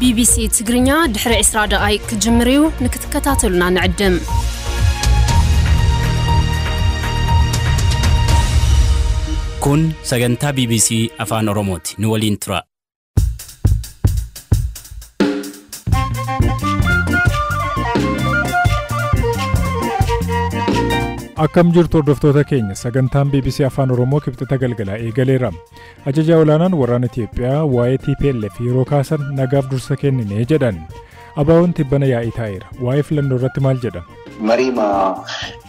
BBC تجرينيا دحر إسراء دقائق كجمريو نكتكتاتلنا نعدم كون سجنتا BBC أفان أوروموتي نولين ترى Akkam jirtu hordoftoota keenya sagantaan BBC Afaan Oromoo kibxata galgalaa eegaleera. Ajajaa olaanaan waraana Itiyoophiyaa waa'ee TPLF yeroo kaasan nagaaf dursa kennine jedhan. Abaawoon tibbana yaa'ii taa'eera. Waa'ee filannoo irratti maal jedhan? Mariima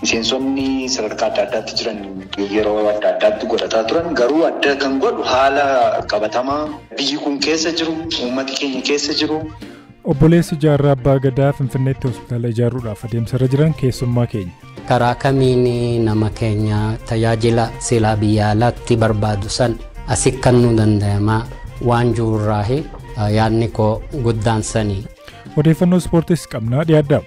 miseensonni sadarkaa adda addaatti jiran yeroo adda addaatti godhataa turan garuu adda kan godhu haala qabatamaa biyyi kun keessa jiru, uummati keenya keessa jiru. Obboleessi Jaarraa Abbaa Gadaa Finfinneetti hospitaala ijaaruudhaaf adeemsarra jiran keessummaa keenya. Karaa kamiin nama keenya tajaajila silaa biyya alaatti barbaadu san asii kennuu danda'ama waan jirurraahi yaadni koo guddaan sanii. Odeeffannoo ispoortiis qabnaa dhiyaadha.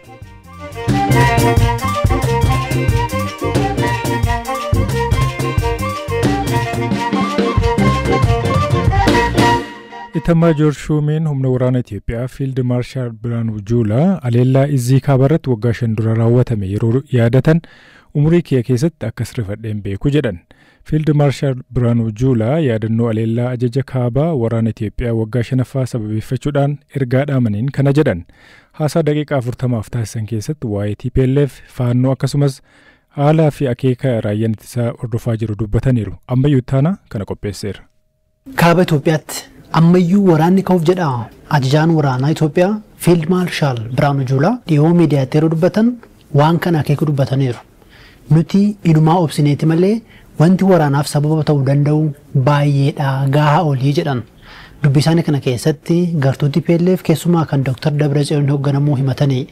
Itama George Shumeen humna waraana Itiyoophiyaa Field Marshal Biraanuu Juulaa aleellaa Izii Kaabaratti waggaa 5 dura raawwatame yeroo yaadatan umurii kee keessatti akkas rifadheen beeku jedhan. Field Marshal Biraanuu Juulaa yaadannoo aleellaa ajaja kaabaa waraana Itiyoophiyaa waggaa 5ffaa sababeeffachuudhaan ergaa dhaamaniin kana jedhan. Haasaa daqiiqaa 40 taasisan keessatti waa'ee TPLF faannoo akkasumas haalaa fi akeeka raayyaan ittisaa hordofaa jiru dubbataniiru. Ammayyuu taana kana qopheesseera. Kaaba Itoophiyaatti ammayyuu waraanni ka'uuf jedha ajajaan waraanaa Itoophiyaa Field Marshal Biraanuu Juulaa dhiyoo miidiyaatti yeroo dubbatan waan kana akeeku dubbataniiru. Nuti inumaa obsineeti malee wanti waraanaaf sababa ta'uu danda'u baay'eedha gahaa olii jedhan. Dubbii isaanii kana keessatti gartuu TPLF keessumaa kan Dr. Dabratsiyoon hoogganamuu himatanii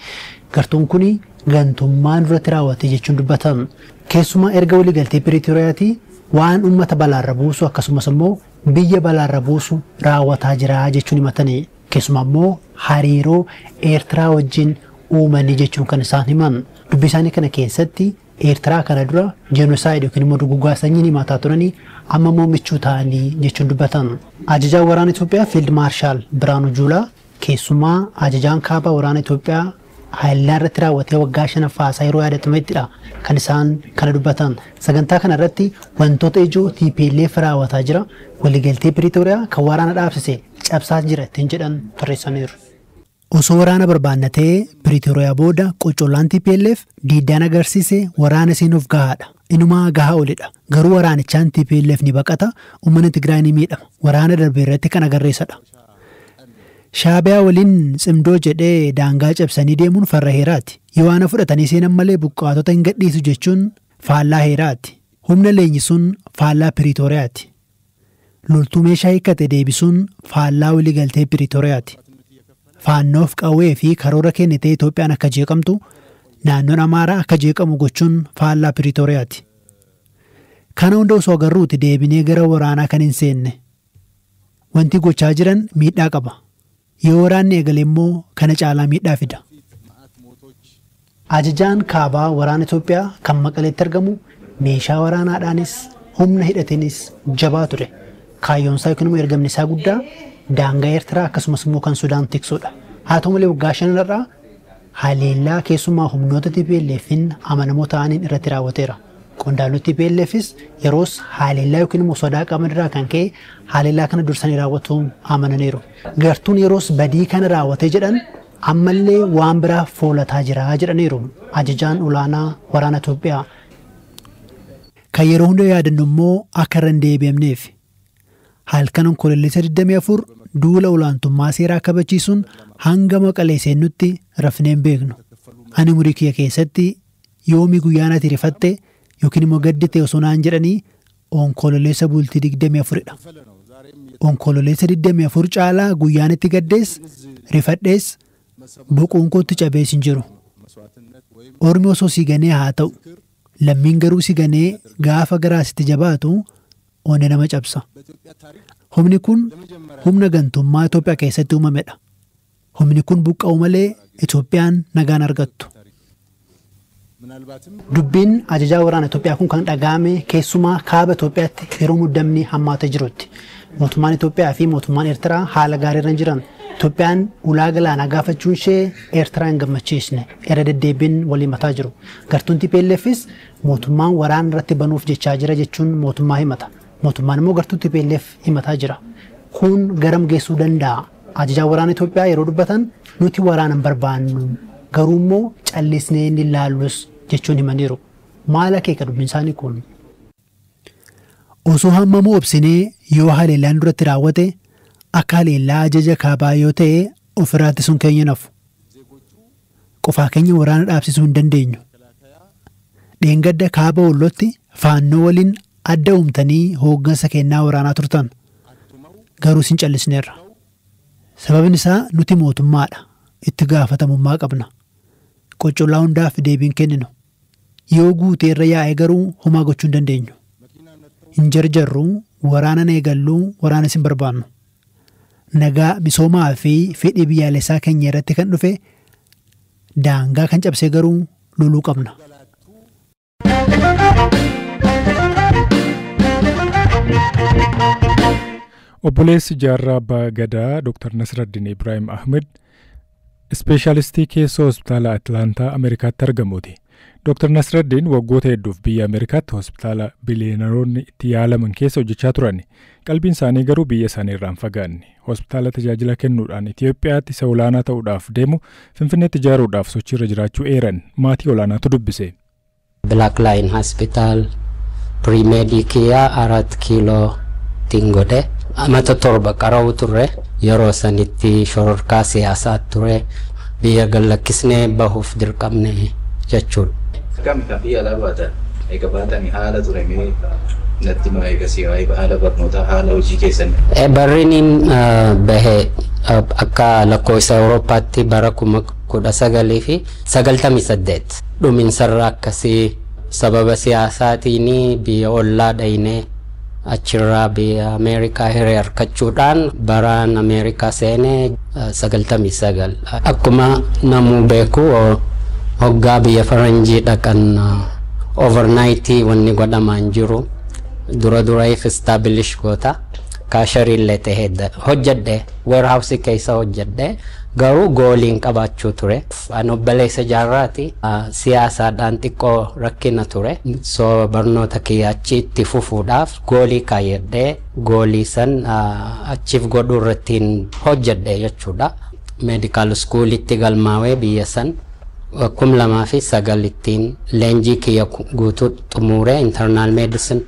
gartuun kuni gantummaan duratti raawwate jechuun dubbatan. Keessumaa erga waliigaltee Piriitooriyaatti waan uummata balaarra buusu akkasumas immoo biyya balaarra buusu raawwataa jira jechuun himatanii keessumaa immoo hariiroo Eertiraa wajjin uumanii jechuun kan isaan himan. Dubbii isaanii kana keessatti Eertiraa kana dura jenosaayid yookiin immoo duguuggaa sanyii himataa turanii amma immoo michuu ta'anii jechuun dubbatan. Ajajaan waraana Itoophiyaa Field Marshal Biraanuu Juulaa keessumaa ajajaan kaabaa waraana Itoophiyaa haleellaa irratti raawwatee waggaa 5ffaa yeroo yaadatamettidha kan isaan kana dubbatan. Sagantaa kana irratti wantoota ijoo TPLF raawwataa jira waliigaltee Piriitooriyaa kan waraana dhaabsise cabsaa jira ittiin jedhan tarreessaniiru. Osoo waraana barbaannatee Piriitooriyaa booda qocollaan TPLF diiddaan agarsiise waraana seenuuf gahaadha. Inumaa gahaa olidha. Garuu waraanichaan TPLF ni baqata, uummanni Tigraay ni miidhama. Waraana darbe irratti kan agarreessadha. Shaabiyaa waliin cimdoo jedhee daangaa cabsanii deemuun farra heeraati. Yoo ana fudhatanii seenan malee buqqaatota hin gadhiisu jechuun faallaa heeraati. Humna leenjisuun faallaa Piriitooriyaati. Loltuu meeshaa hiikkate deebisuun faallaa waliigaltee Piriitooriyaati. Faannoof qawwee fi karoora kennitee Itoophiyaan akka jeeqamtu naannoon Amaaraa akka jeeqamu gochuun faallaa Piriitooriyaati. Kana hunda osoo agarruuti deebinee gara waraanaa kan hin seenne. Wanti gochaa jiran miidhaa qaba. Yoo waraanni eegale immoo kana caalaa miidhaa fida. Ajajaan kaabaa waraana Itoophiyaa kan Maqaleetti argamu meeshaa waraanaadhaanis humna hidhateenis jabaa ture. Kaayyoonsaa yookiin immoo ergamni isaa guddaa daangaa Eertiraa akkasumas immoo kan Sudaan tiksuudha. Haa ta'u malee waggaa 5 irraa haleellaa keessumaa humnoota TPLFin amanamoo ta'aniin irratti raawwateera. Qondaaltonni TPLFis yeroos haleellaa yookiin immoo sodaa qaban irraa kan ka'e haleellaa kana dursanii raawwatuun amananiiru. Gartuun yeroos badii kana raawwatee jedhan ammallee waan biraa foolataa jira jedhaniiru ajajaan olaanaa waraana Itoophiyaa. Kan yeroo hunda yaadannu immoo akka irra hin deebi'amneef halkan onkololeessa 24 duula olaantummaa seeraa kabachiisuun hanga Maqalee seennutti rafneen beeknu. Ani umurii kiyya keessatti yoomii guyyaan ati rifatte yookiin immoo gaddite osoo naan jedhanii onkololeessa bultii 24dha. Onkololeessa 24 caalaa guyyaan itti gaddees rifadhees boquun kootti cabees hin jiru. Ormi osoo si ganee haa ta'u lammiin garuu si ganee gaafa garaasitti jabaatu onne nama cabsa. Humni kun humna gantummaa Itoophiyaa keessatti uumamedha. Humni kun buqqa'u malee Itoophiyaan nagaan argattu. Dubbiin ajajaa waraana Itoophiyaa kun kan dhaga'ame keessumaa kaaba Itoophiyaatti yeroo muddamni hammaatee jirutti. Mootummaan Itoophiyaa fi mootummaan Eertiraa haala gaariirra jiran Itoophiyaan ulaa galaanaa gaafachuun ishee Eertiraan gammachiisne irra deddeebiin walii mataa jiru. Gartuun TPLFis mootummaan waraana irratti banuuf jechaa jira jechuun mootummaa himata. Mootummaan immoo gartuu TPLF himataa jira. Kun garam geessuu danda'a? Ajajaan waraana Itoophiyaa yeroo dubbatan nuti waraana hin barbaannu garuu immoo callisnee inni ilaallus jechuun himaniiru. Maal akeeka dubbiin isaanii kun? Osoo hammamuu obsinee yoo haleellaan duratti raawwate akka haleellaa ajaja kaabaa yoo ta'e ofirraa ittisuun keenya nafu. Qofaa keenya waraana dhaabsisuu hin dandeenyu. Dheengadda kaaba Wallootti faannoo waliin adda uumtanii hooggansa kennaa waraanaa turtan. Garuu isin callisneerra. Sababni isaa nuti mootummaadha. Itti gaafatamummaa qabna. Qoccollaa hundaaf deebiin kenninu. Yoo guuteerra yaa'e garuu homaa gochuu hin dandeenyu. Hin jarjarru waraana eegalluu waraana isin barbaannu. Nagaa misoomaa fi fedhii biyyaalessaa keenya irratti kan dhufe daangaa kan cabsee garuu loluu qabna. Obboleessi Jaarraa Abbaa Gadaa Dr. Nasraddin Ibrahim Ahmed ispeeshaalistii keessa hospitaala Atlaantaa Ameerikaatti argamuuti. Dr. Nasraddin waggoota hedduuf biyya Ameerikaatti hospitaala biliyeenaroonni itti yaalaman keessa hojjechaa turan. Qalbiin isaanii garuu biyya isaanii irraan fagaanne. Hospitaala tajaajila kennuudhaan Itoophiyaatti isa olaanaa ta'uudhaaf deemu Finfinneetti ijaaruudhaaf sochiirra jiraachuu eeran maatii olaanaatu dubbise. Black Line Hospital Pre-Medicare 4 kiiloo Tingode. Amata torba qara'u turre yeroo sanitti shororkaa siyaasaa ture biyya gallakkisnee bahuuf dirqamne jechuudha. Kam biyya labaatan eega baatanii haala turame natti maa eegasii haala barnootaa haala hojii keessan. Barriin bahee akka lakkoofsa Awurooppaatti bara 1998 dhumiinsarraa akkasii sababa siyaasaatiin biyya ollaa dhayinee achirraa biyya Ameerikaa hiree harkachuudhaan baraan Ameerikaa seenee 99. Akkuma namuu beeku hoggaa biyya faranjii dhaqan overnightii wanni godhamaan jiru dura-duraaf establish goota kaashariillee ta'ee hojjedhe warehouse keessa hojjedhe garuu gooliin qabaachuu ture. An obboleessa Jaarraati siyaasaadhaan xiqqoo rakkina ture. So barnoota kiyya achitti fufuudhaaf goolii kaayyadhee goolii san achiif godhuu irrattiin hojjedhe jechuudha. Medical schoolitti galmaawee biyya san 2009 leenjii kiyya guutuu xumuree internal medicine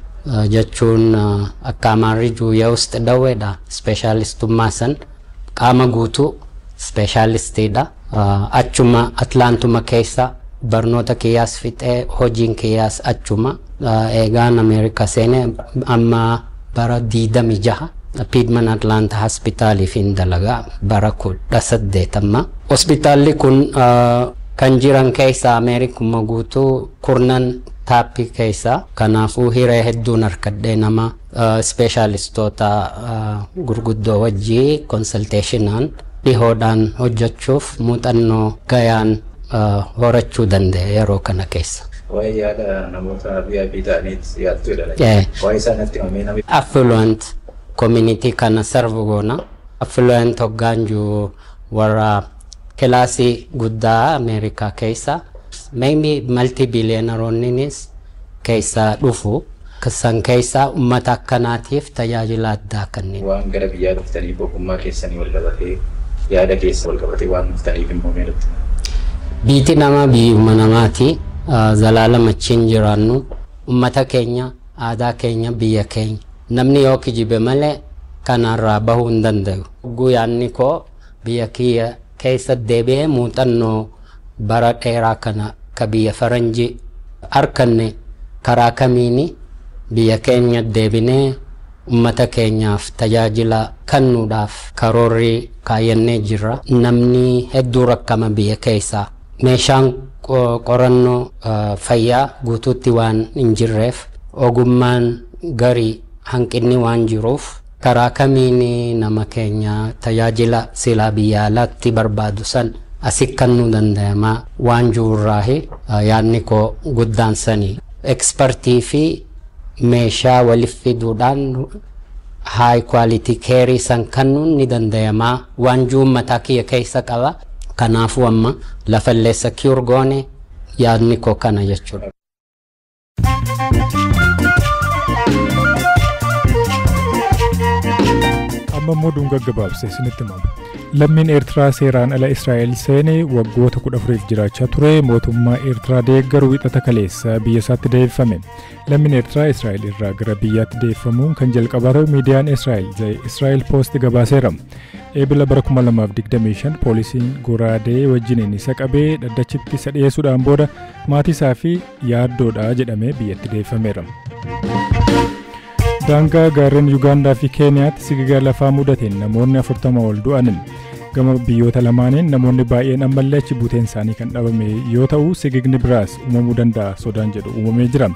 jechuun akka amaarri juuyyaa ውስጥ dawweedha. Specialistummaa san qaama guutuu specialistiidha. Achuma Atlaantuma keessa barnoota kiyyaas fixee hojiin kiyyaas achuma eegaan Ameerikaa seenee amma bara 26 Piedmont Atlanta Hospitaaliif hin dalagaa bara 18. Hospitaalli kun kan jiran keessa Ameerikuma guutuu kurnan taappii keessa kanaafuu hiree hedduun harkadhee nama specialistoota gurguddoo wajjii consultationaan dhihoodhaan hojjechuuf muuxannoo gayaan horachuu danda'e yeroo kana keessa. Waa'ee yaada namoota VIP ta'aniiti yaaddu jedhama. Waa'ee isaanitti himamee namni. Affluent community kana serve goona. Affluent hoggaanjuu warra kilaasii guddaa Ameerikaa keessa maybe multi-billionaires keessa dhufu. Kasan keessa uummata akkanaatiif tajaajila addaa kanneen. Waan gara biyyaa dhuftaniif ogummaa keessanii wal qabatee yaada keessa wal qabatee waan dhuftaniif immoo meelutti. Biiti nama biyyuma namaati. Zalaalama achiin jiraannu uummata keenya aadaa keenya biyya keenya namni yoo kijibe malee kanarraa bahuu hin danda'u. Guyyaanni koo biyya kiyya keessa deebi'ee muuxannoo bara dheeraa kana ka biyya faranjii harkanne karaa kamiini biyya keenya deebinee uummata keenyaaf tajaajila kennuudhaaf karoorri kaayyannee jirra. Namni hedduu rakkama biyya keessaa meeshaan qorannoo fayyaa guutuutti waan hin jirreef ogummaan garii hanqinni waan jiruuf karaa kamiin nama keenya tajaajila silaa biyya alaatti barbaadu san asii kennuu danda'ama waan jirurraahi yaadni koo guddaan sanii ekspertii fi meeshaa waliif fiduudhaan high quality care san kannuun ni danda'ama waanjuu mataa kiyya keessa qaba kanaafuu amma lafallee secure goone yaadni koo kana jechuudha. amma moduun gaggabaabse isinitti himamu. Lammiin Eertiraa seeraan ala Israa'el seenee waggoota 14 jiraachaa ture mootummaa Eertiraa deeggaru wixata kaleessa biyya isaatti deeffame. Lammiin Eertiraa Israa'el irraa gara biyyaatti deeffamuun kan jalqabaa ta'u miidiyaan Israa'el Post gabaaseera. Eebila bara 2025 poolisiin goraadee wajjiniin isa qabee dhaddachitti isa dhiyeessuudhaan booda maatii isaa fi yaaddoodha jedhamee biyyatti deeffameera. Daangaa gaarreen Yuugaandaa fi Keeniyaatti sigigaa lafaa mudateen namoonni 40 ol du'an. Gama biyyoota lamaaniin namoonni baay'een ammallee achi buuteen isaanii kan dhabame yoo ta'u sigigni biraas uumamuu danda'a sodaan jedhu uumamee jira.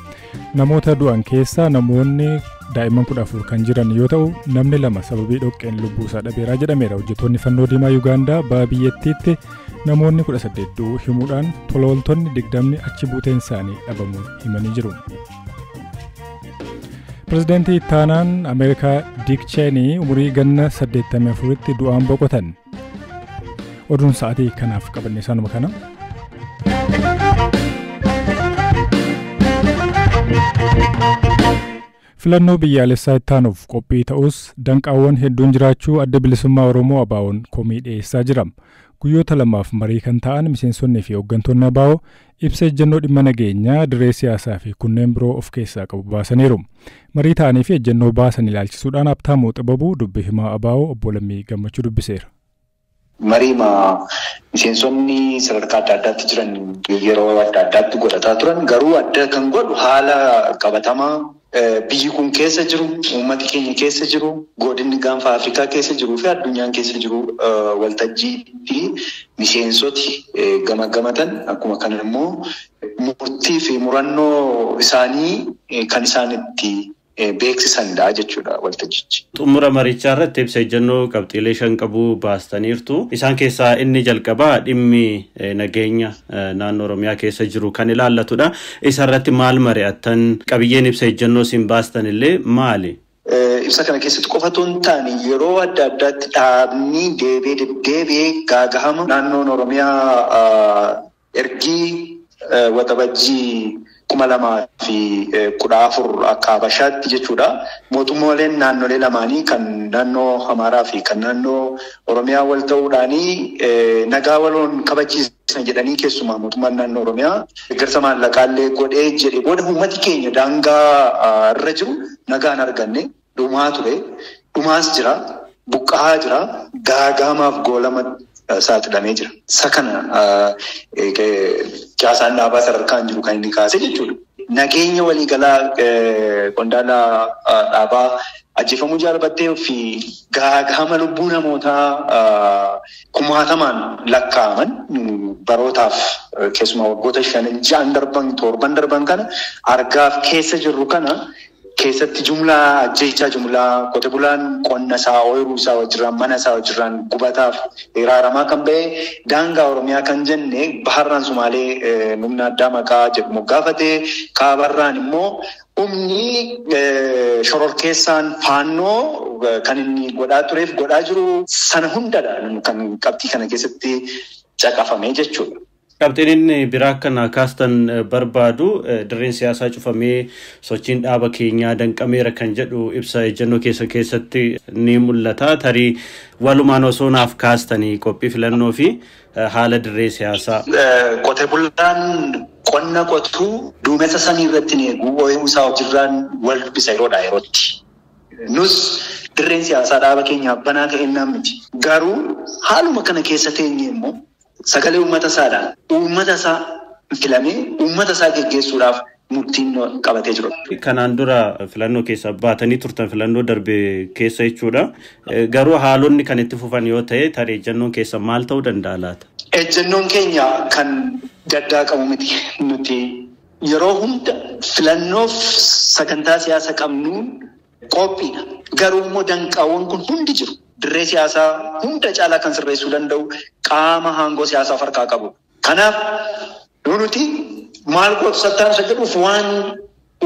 Namoota du'an keessaa namoonni daa'imman 14 kan jiran yoo ta'u namni 2 sababii dhoqqeen lubbuu isaa dhabeeraa jedhameera. Hojjettoonni fannoo diimaa Yuugaandaa ba'a biyyattiitti namoonni 18 himuudhaan tolooltonni 20 achi buuteen isaanii dhabamuu himanii jiru. Pirezidaantii Taanaan Ameerikaa Diik Cheenii umurii ganna 84tti du'aan boqotan. Oduun sa'aatii kanaaf qabanne isaanuma kana. Filannoo biyyaalessaa itti aanuuf qophii ta'us danqaawwan hedduun jiraachuu adda bilisummaa Oromoo ABO'n komii dhiyeessaa jira. Guyyoota lamaaf marii kan ta'an miseensonni fi hooggantoonni ABO ibsa ejjennoo dhimma nageenyaa dirree siyaasaa fi kunneen biroo of keessaa qabu baasaniiru. Marii ta'anii fi ejjennoo baasan ilaalchisuudhaan Habtaamuu Xibabuu dubbii himaa ABO obbo Lammii Gammachuu dubbiseera. Mariima miseensonni sadarkaa adda addaatti jiran yeroo adda addaatti godhataa turan garuu adda kan godhu haala qabatamaa biyyi kun keessa jiru, uummati keenya keessa jiru, godinni gaanfa Afrikaa keessa jiruu fi addunyaan keessa jiru waltajjii fi miseensoti gamagamatan akkuma kana immoo murtii fi murannoo isaanii kan isaanitti beeksisanidha jechuudha waltajjichi. Xumura marichaa irratti ibsa ejjennoo qabxiilee 5 qabu baastaniirtu. Isaan keessaa inni jalqabaa dhimmi nageenya naannoo Oromiyaa keessa jiru kan ilaallatudha. Isa irratti maal mari'attan qabiyyeen ibsa ejjennoo isin baastan illee maali? Ibsa kana keessatti qofatu hin taane yeroo adda addaatti dhaabni deebi'ee gaagahama naannoon Oromiyaa ergii waxabajjii 2014 akka Habashaatti jechuudha. Mootummooleen naannolee lamaanii kan naannoo Amaaraa fi kan naannoo Oromiyaa wal ta'uudhaanii nagaa waloon kabachiisan jedhanii keessumaa mootummaan naannoo Oromiyaa deeggarsa maallaqaallee godhee jedhe booda uummati keenya daangaa irra jiru nagaan arganne dhumaa ture, dhumaas jira, buqqa'aa jira, gaagamaaf goolama saaxilamee jira. Isa kana caasaan dhaabaa sadarkaan jiru kan inni kaase jechuudha. Nageenya waliigalaa qondaala dhaabaa ajjeefamuu jaalbattee fi gaagama lubbuu namootaa kumaatamaan lakkaa'aman barootaaf keessumaa waggoota 5 darban 7 darban kana argaaf keessa jirru kana keessatti jumlaa ajjeechaa jumlaa qote bulaan qonna isaa ooyiruu isaa wajjirraan mana isaa wajjirraan gubataaf raaramaa kan ba'e daangaa Oromiyaa kan jenne baharraan Sumaalee humna addaa maqaa jedhamu gaafatee kaabarraan immoo humni shororkeessaan faannoo kan inni godhaa tureef godhaa jiru sana hundadha kan qabxii kana keessatti caqafamee jechuudha. Qabxiin inni biraa kana kaastan barbaadu dirreen siyaasaa cufamee sochiin dhaaba keenyaa danqameera kan jedhu ibsa ejjennoo keessatti ni mul'ata. Tarii walumaan osoo naaf kaastanii qophii filannoo fi haala dirree siyaasaa. Qote bulaan qonna qotuu duumessa samii irratti eeguu ooyiruu isaa wajjirraan wal dubbisa yerootti. Nus dirreen siyaasaa dhaaba keenyaa banaa ta'ennaan miti. Garuu haaluma kana keessa teenye immoo sagalee uummata isaadhaan uummata isaa filamee uummata isaa geggeessuudhaaf murtiin qabatee jiru. Kanaan dura filannoo keessa baatanii turtan filannoo darbe keessa jechuudha. Garuu haalonni kan itti fufan yoo ta'e tarii ejjennoon keessa maal ta'uu danda'a laata? Ejjennoon keenya kan gaddaa qabu miti nuti yeroo hunda filannoof sagantaa siyaasa qabnuun qophiidha. Garuu immoo danqaawwan kun hundi jiru. Dirree siyaasaa hunda caalaa kan sirreessuu danda'u qaama hangoo siyaasaa harkaa qabu. Kanaaf nuti maal gootu sattaan isa jedhuuf waan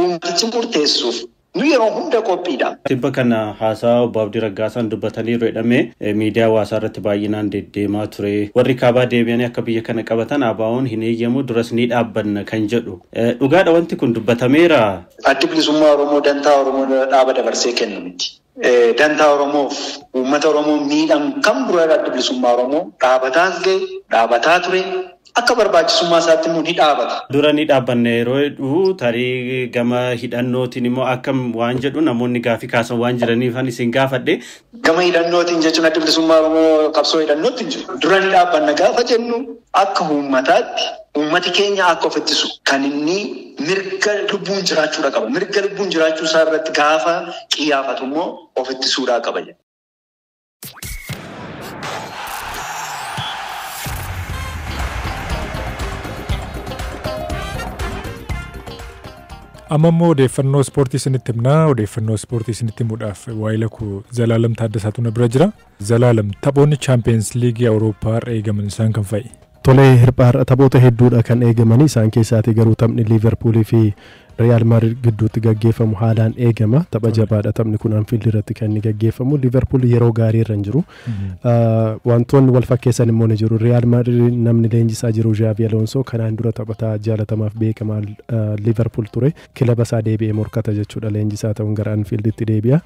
uummatichi murteessuuf Nu yeroo hunda qophiidha. Tibba kana haasaa obbo Abdii Raggaasan dubbatanii jedhame miidiyaa hawaasaa irratti baay'inaan deddeemaa ture. Warri kaabaa deebi'anii akka biyya kana qabatan ABO'n hin eeyyamu duras ni dhaabbanna kan jedhu. Dhugaadha wanti kun dubbatameera. Addi bilisummaa Oromoo dantaa Oromoo dhaaba dabarsee kennu miti. Dantaa Oromoof uummata Oromoo miidhan kam dura addi bilisummaa Oromoo dhaabataas ga'e dhaabataa ture. Akka barbaachisummaa isaatti immoo ni dhaabata. Dura ni dhaabbanne yeroo jedhu tarii gama hidhannootiin immoo akka waan jedhu namoonni gaafii kaasan waan jiraniif ani isin gaafadhe. Gama hidhannootiin jechuun adda bilisummaa Oromoo qabsoo hidhannootiin jiru. Dura ni dhaabbanna gaafa jennu akka uummataatti uummati keenya akka of ittisu kan inni mirga lubbuun jiraachuudha qaba. Mirga lubbuun jiraachuu isaa irratti gaafa qiyyaafatu immoo of ittisuudhaa qaba. Amma immoo odeeffannoo ispoortii isinitti himnaa. Odeeffannoo ispoortii isinitti himuudhaaf waa'ila koo Zalaalam Taaddasaatu na bira jira. Zalaalam, taphoonni Champions League Awurooppaa eegaman isaan kan fa'i? Tolee, hirphaa taphoota hedduudha kan eegamanii isaan keessaati garuu taphni Liverpoolii fi Real Madrid gidduutti gaggeeffamu haalaan eegama. Tapha jabaadha taphni kun Anfield irratti kan inni gaggeeffamu. Liverpool yeroo gaarii irra jiru. Wantoonni wal fakkeessan immoo ni jiru. Real Madrid namni leenjisaa jiru Xavi Alonso kanaan dura taphataa jaalatamaaf beekamaa Liverpool ture. Kilaba isaa deebi'ee morkata jechuudha leenjisaa ta'uun gara Anfielditti deebi'a.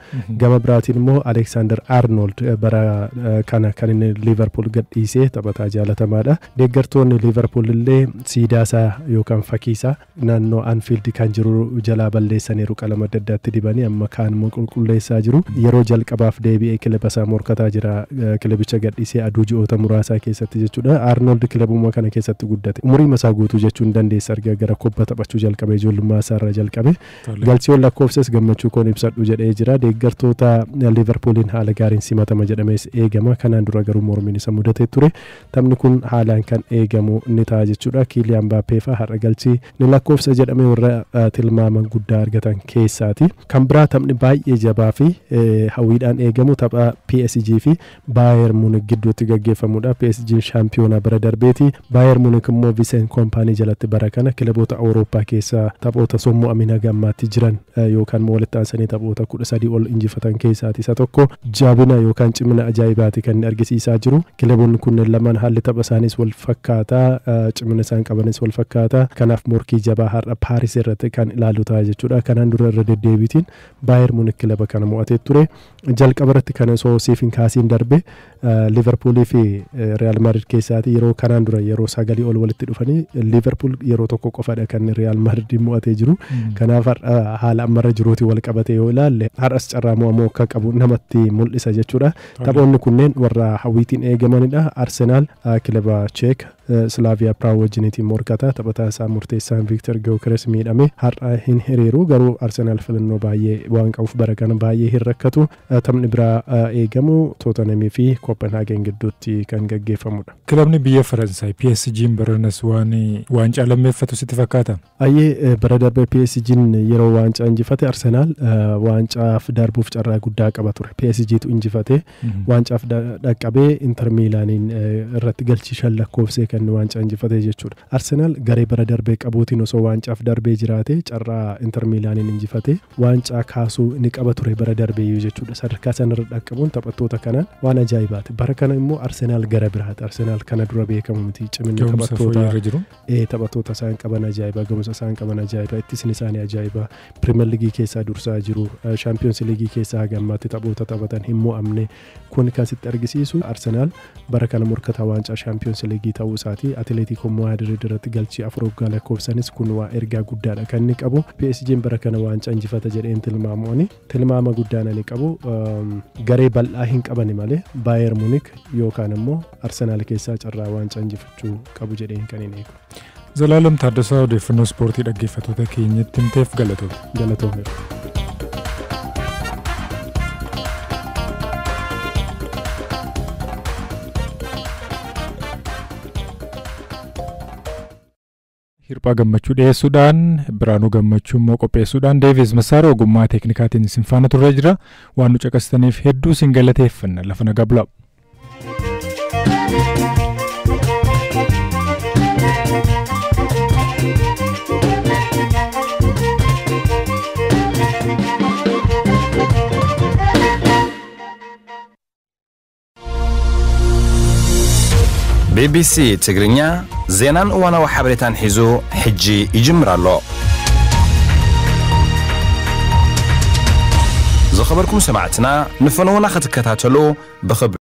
Gama biraatiin immoo Alexander Arnold bara kana kan inni Liverpool gadhiisee taphataa jaalatamaadha. Deeggartoonni Liverpool illee siidaasaa yookaan fakkiisaa naannoo Anfield kan jalaa balleessaniiru qalama adda addaatti dibanii amma kaan immoo qulqulleessaa jiru. Yeroo jalqabaaf deebi'ee kilaba isaa morkataa jira. Kilabicha gadhiisee aduu ji'oota muraasaa keessatti jechuudha. Arnold kilabuma kana keessatti guddate. Umurii masaa guutuu jechuun dandeessa argaa gara kubba taphachuu jalqabe ijoollummaa isaa irraa jalqabe. Galchiiwwan lakkoofsas gammachuu koon ibsadhu jedhee jira. Deeggartoota Liverpooliin haala gaariin simatama jedhamees eegama. Kanaan dura garuu mormiin isa mudatee ture. Taphni kun haalaan kan eegamu ni ta'a jechuudha. Kylian Mbappé fa'aa har'a galchii ni lakkoofsa jedhamee warra tilmaaman guddaa argatan keessaati. Kan biraa taphni baay'ee jabaa fi hawwiidhaan eegamu tapha PSG fi Bayern Munich gidduutti gaggeeffamudha. PSG shaampiyoonaa bara darbeeti. Bayern Munich immoo Vincent Kompany jalatti bara kana kilaboota Awurooppaa keessaa taphoota sommuu amina gammaatti jiran yookaan walitti aansanii taphoota 13 ol injifatan keessaati. Isa tokko jabina yookaan cimina ajaa'ibaati kan inni argisiisaa jiru. Kilaboonni kunneen lamaan haalli tapha isaanis wal fakkaataa, cimina isaan qabanis wal fakkaataa. Kanaaf morkii jabaa har'a Paaris irratti kan ilaalu ta'a jechuudha. Kanaan dura irra deddeebiitiin Bayern Munich kilaba kana mo'atee ture. Jalqaba irratti kan osoo siif hin kaasiin darbe Liverpoolii fi Real Madrid keessaati yeroo kanaan dura yeroo sagalii ol walitti dhufanii Liverpool yeroo tokko qofadha kan Real Madrid mo'atee jiru. Kanaaf haala ammarra jiruuti wal qabatee yoo ilaalle har'as carraa mo'amoo akka qabu namatti mul'isa jechuudha. Taphoonni kunneen warra hawwiitiin eegamanidha. Arsenaal kilaba Czech Slavia Praha wajjiniitiin morkata. Taphataa isaa murteessaan Victor Gyökeres miidhame har'a hin hiriiru garuu Arsenaal filannoo baay'ee waan qabuuf bara kana baay'ee hin rakkatu. Taphni biraa eegamu Tottenham fi Copenhagen gidduutti kan gaggeeffamudha. Kilabni biyya Faransaay PSG'n baranas waancaa lammeeffatu sitti fakkaata? Ayyee bara darbee PSG'n yeroo waancaa injifate Arsenaal waancaaf darbuuf carraa guddaa qaba ture. PSG'tu injifate waancaaf dhaqqabee Inter Milaaniin irratti galchii shan lakkoofsee kan waancaa injifate jechuudha. Arsenaal garee bara darbee qabuutiin osoo waancaaf darbee jiraate carraa Inter Milaaniin injifate waancaa kaasuu ni qaba ture bara darbee jechuudha. Sadarkaa sanarra dhaqqabuun taphattoota kanaan waan ajaa'ibaati. Bara kana immoo Arsenaal gara biraati. Arsenaal kana dura beekamu miti ciminni taphattoota isaan qaban ajaa'iba. Gahumsa isaan qaban ajaa'iba. Ittisni isaanii ajaa'iba. Premier League keessaa dursaa jiru. Champions League keessaa gammaatti taphoota taphatan hin mo'amne. Kun kan sitti argisiisu Arsenaal bara kana morkataa waancaa Champions League ta'uu isaati. Atletico Madrid irratti galchii 4 waggaa lakkoofsanis kun waa ergaa guddaadha kan inni qabu. PSG'n bara kana waancaa injifata jedheen tilmaamuuni. Tilmaama guddaan inni qabu garee bal'aa hin qabani malee Bayern Munich yookaan immoo Arsenaal keessaa carraa waancaa injifachuu qabu jedheen kan inni eegu. Zalaalam Taaddasaa odeeffannoo ispoortii dhaggeeffattoota keenyatti himteef galatoomne. Hirphaa gammachuu dhiyeessuudhaan Biraanuu gammachuu immoo qopheessuudhaan Deevis Masaaroo ogummaa teeknikaatiin isin faana turre jira. Waan nu caqasitaniif hedduu isin galateeffanna. Lafa nagaa bulaa. BBC ትግርኛ ዜናን እዋናዊ ሓበሬታን ሒዙ ሕጂ ይጅምራሎ ዝኸበርኩም ሰማዕትና ንፈነውና ክትከታተሉ ብኽብሪ